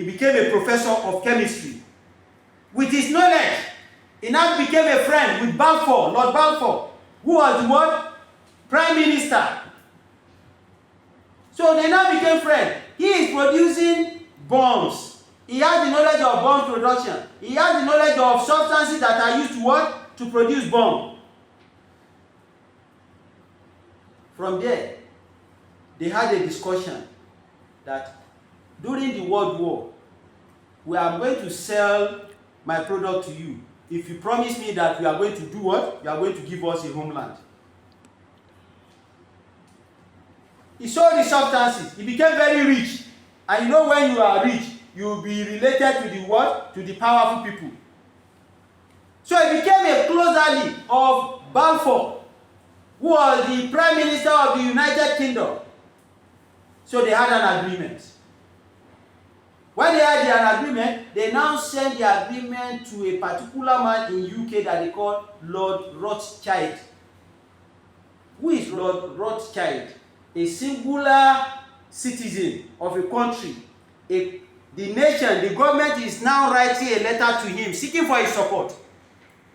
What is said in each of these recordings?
he became a professor of chemistry. With his knowledge, he now became a friend with Balfour, Lord Balfour, who was the what? Prime Minister. So they now became friends. He is producing bombs. He has the knowledge of bomb production. He has the knowledge of substances that are used to what? To produce bomb. From there, they had a discussion that during the World War, we are going to sell my product to you if you promise me that you are going to do what? You are going to give us a homeland. He sold the substances. He became very rich. And you know, when you are rich, you will be related to the what? To the powerful people. So he became a close ally of Balfour, who was the Prime Minister of the United Kingdom. So they had an agreement. When they had an agreement, they now sent the agreement to a particular man in UK that they call Lord Rothschild. Who is Lord Rothschild? A singular citizen of a country. The nation, the government is now writing a letter to him, seeking for his support.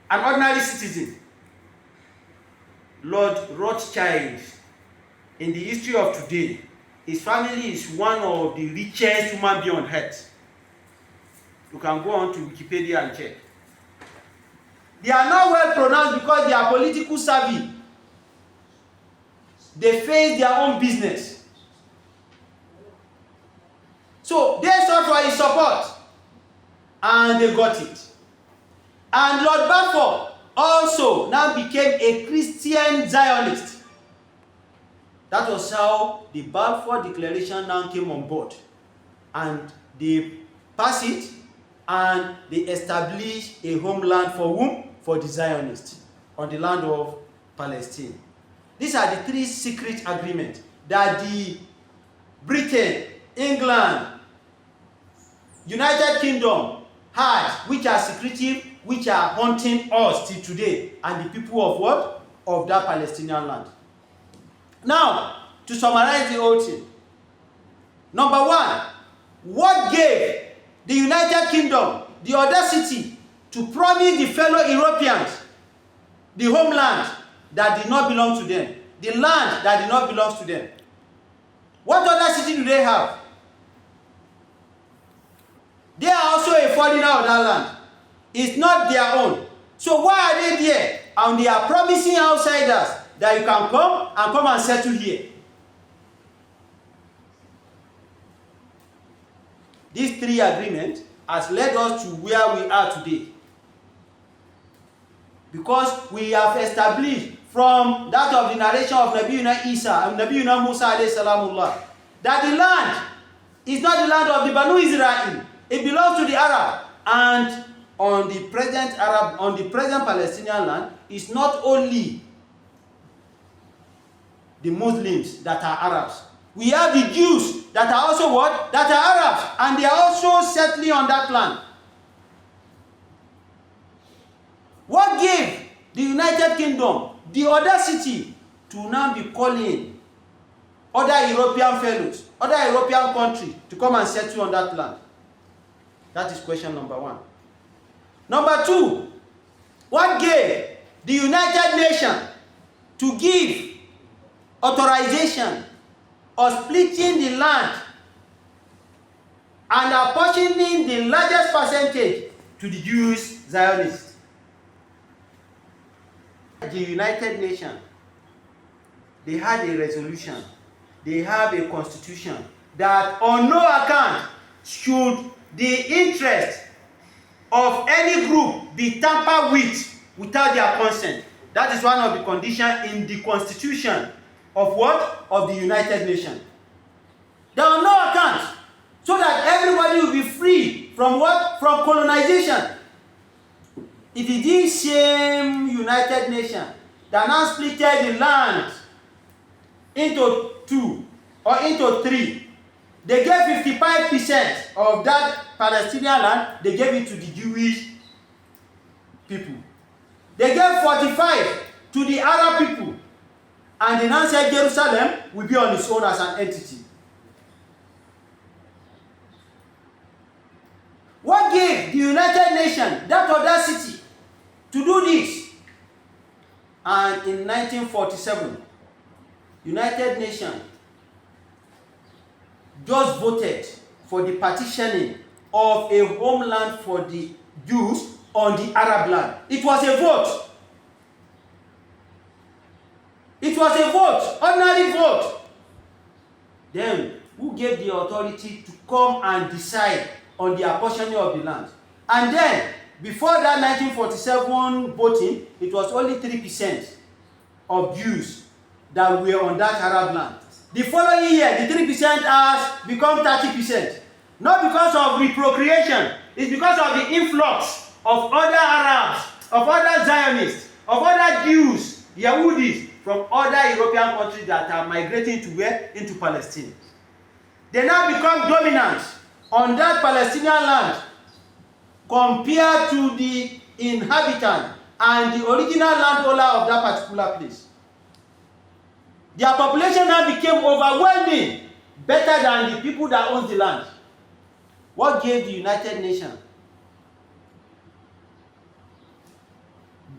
An ordinary citizen. Lord Rothschild, in the history of today, his family is one of the richest human beings on earth. You can go on to Wikipedia and check. They are not well pronounced because they are political savvy. They face their own business. So they sought for his support, and they got it. And Lord Balfour also now became a Christian Zionist. That was how the Balfour Declaration now came on board. And they passed it, and they established a homeland for whom? For the Zionists, on the land of Palestine. These are the three secret agreements that the Britain, England, United Kingdom had, which are secretive, which are haunting us till today, and the people of what? Of that Palestinian land. Now, to summarize the whole thing. Number one, what gave the United Kingdom the audacity to promise the fellow Europeans the homeland that did not belong to them, the land that did not belong to them? What audacity do they have? They are also a foreigner of that land. It's not their own. So why are they there? And they are promising outsiders that you can come and settle here. These three agreements has led us to where we are today. Because we have established from that of the narration of Nabiuna Isa and Nabiuna Musa alayhi salamullah, that the land is not the land of the Banu Israel. It belongs to the Arab. And on the present Palestinian land, it's not only the Muslims that are Arabs. We have the Jews that are also what? That are Arabs. And they are also settling on that land. What gave the United Kingdom the audacity to now be calling other European fellows, other European countries to come and settle on that land? That is question number one. Number two, what gave the United Nations to give authorization of splitting the land and apportioning the largest percentage to the Jewish Zionists? The United Nations, they had a resolution, they have a constitution that on no account should the interest of any group be tampered with without their consent. That is one of the conditions in the constitution of what? Of the United Nations. There are no accounts, so that everybody will be free from what? From colonization. It is this same United Nations that now split the land into two or into three. They gave 55% of that Palestinian land, they gave it to the Jewish people. They gave 45 to the Arab people. And they now said Jerusalem will be on its own as an entity. gave the United Nations that audacity to do this? And in 1947, United Nations just voted for the partitioning of a homeland for the Jews on the Arab land. It was a vote. It was a vote, ordinary vote. Then, who gave the authority to come and decide on the apportioning of the land? And then, before that 1947 voting, it was only 3% of Jews that were on that Arab land. The following year, the 3% has become 30%. Not because of reprocreation, it's because of the influx of other Arabs, of other Zionists, of other Jews, Yahudis, from other European countries that are migrating to where? Into Palestine. They now become dominant on that Palestinian land compared to the inhabitant and the original landholder of that particular place. Their population now became overwhelming, better than the people that own the land. What gave the United Nations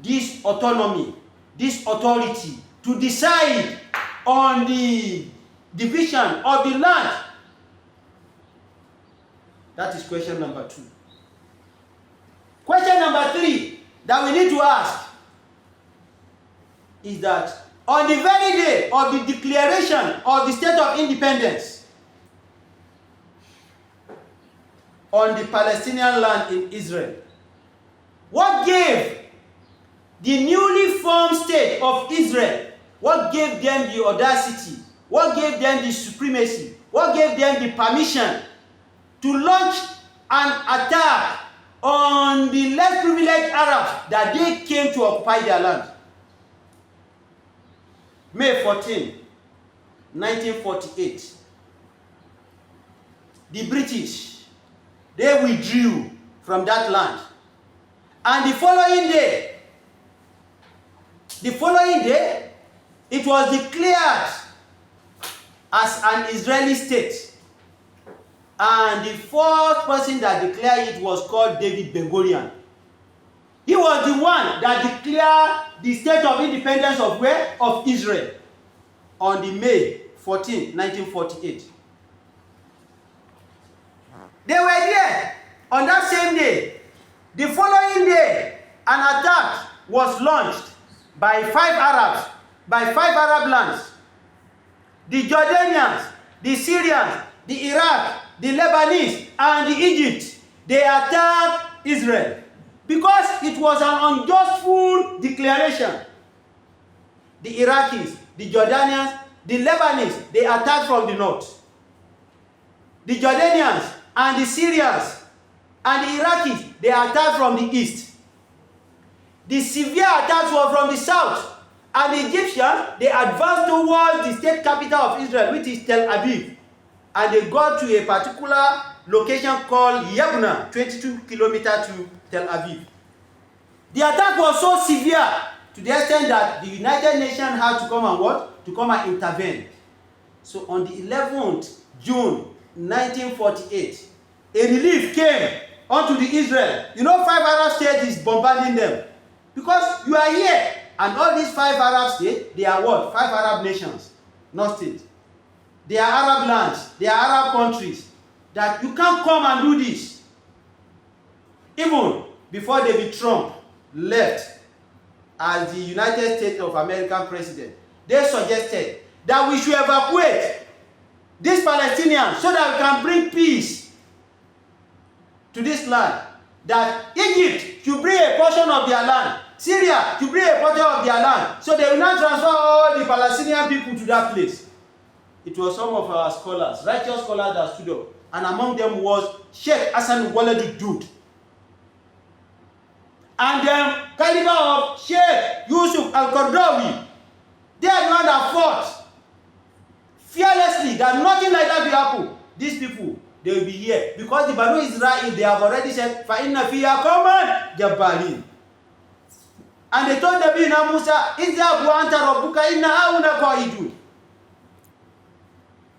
this autonomy, this authority to decide on the division of the land? That is question number 2. Question number 3 that we need to ask is that on the very day of the declaration of the State of Independence on the Palestinian land in Israel, what gave the newly formed State of Israel, what gave them the audacity, what gave them the supremacy, what gave them the permission to launch an attack on the less privileged Arabs that they came to occupy their land? May 14, 1948, the British, they withdrew from that land. And the following day, it was declared as an Israeli state. And the fourth person that declared it was called David Ben-Gurion. He was the one that declared the State of Independence of where? Of Israel on the May 14, 1948. They were there on that same day. The following day, an attack was launched by 5 Arab lands. The Jordanians, the Syrians, the Iraq, the Lebanese, and the Egypt. They attacked Israel because it was an unjustful declaration. The Iraqis, the Jordanians, the Lebanese, they attacked from the north. The Jordanians and the Syrians and the Iraqis, they attacked from the east. The severe attacks were from the south. And the Egyptians, they advanced towards the state capital of Israel, which is Tel Aviv. And they got to a particular location called Yabna, 22 kilometers to Tel Aviv. The attack was so severe to the extent that the United Nations had to come and what? To come and intervene. So on the 11th June 1948, a relief came onto the Israel. You know, 5 Arab states is bombarding them. Because you are here, and all these 5 Arab states, they are what? 5 Arab nations, not states. They are Arab lands, they are Arab countries. That you can't come and do this. Even before David Trump left as the United States of America president, they suggested that we should evacuate these Palestinians so that we can bring peace to this land. That Egypt should bring a portion of their land, Syria should bring a portion of their land, so they will not transfer all the Palestinian people to that place. It was some of our scholars, righteous scholars that stood up, and among them was Sheikh Hassan Walid Dud. And the caliber of Sheikh Yusuf Al-Qardawi, they are the ones that fought fearlessly that nothing like that will happen. These people, they will be here. Because the Banu Israel, they have already said, فَإِنَّ فِيهَا قَوْمًا جَبَّارِينَ. And they told Nabi Musa, إِذْهَبْ وَأَنْتَ رَبُّكَ إِنَّ هَؤُلَاءِ قَاعِدُونَ.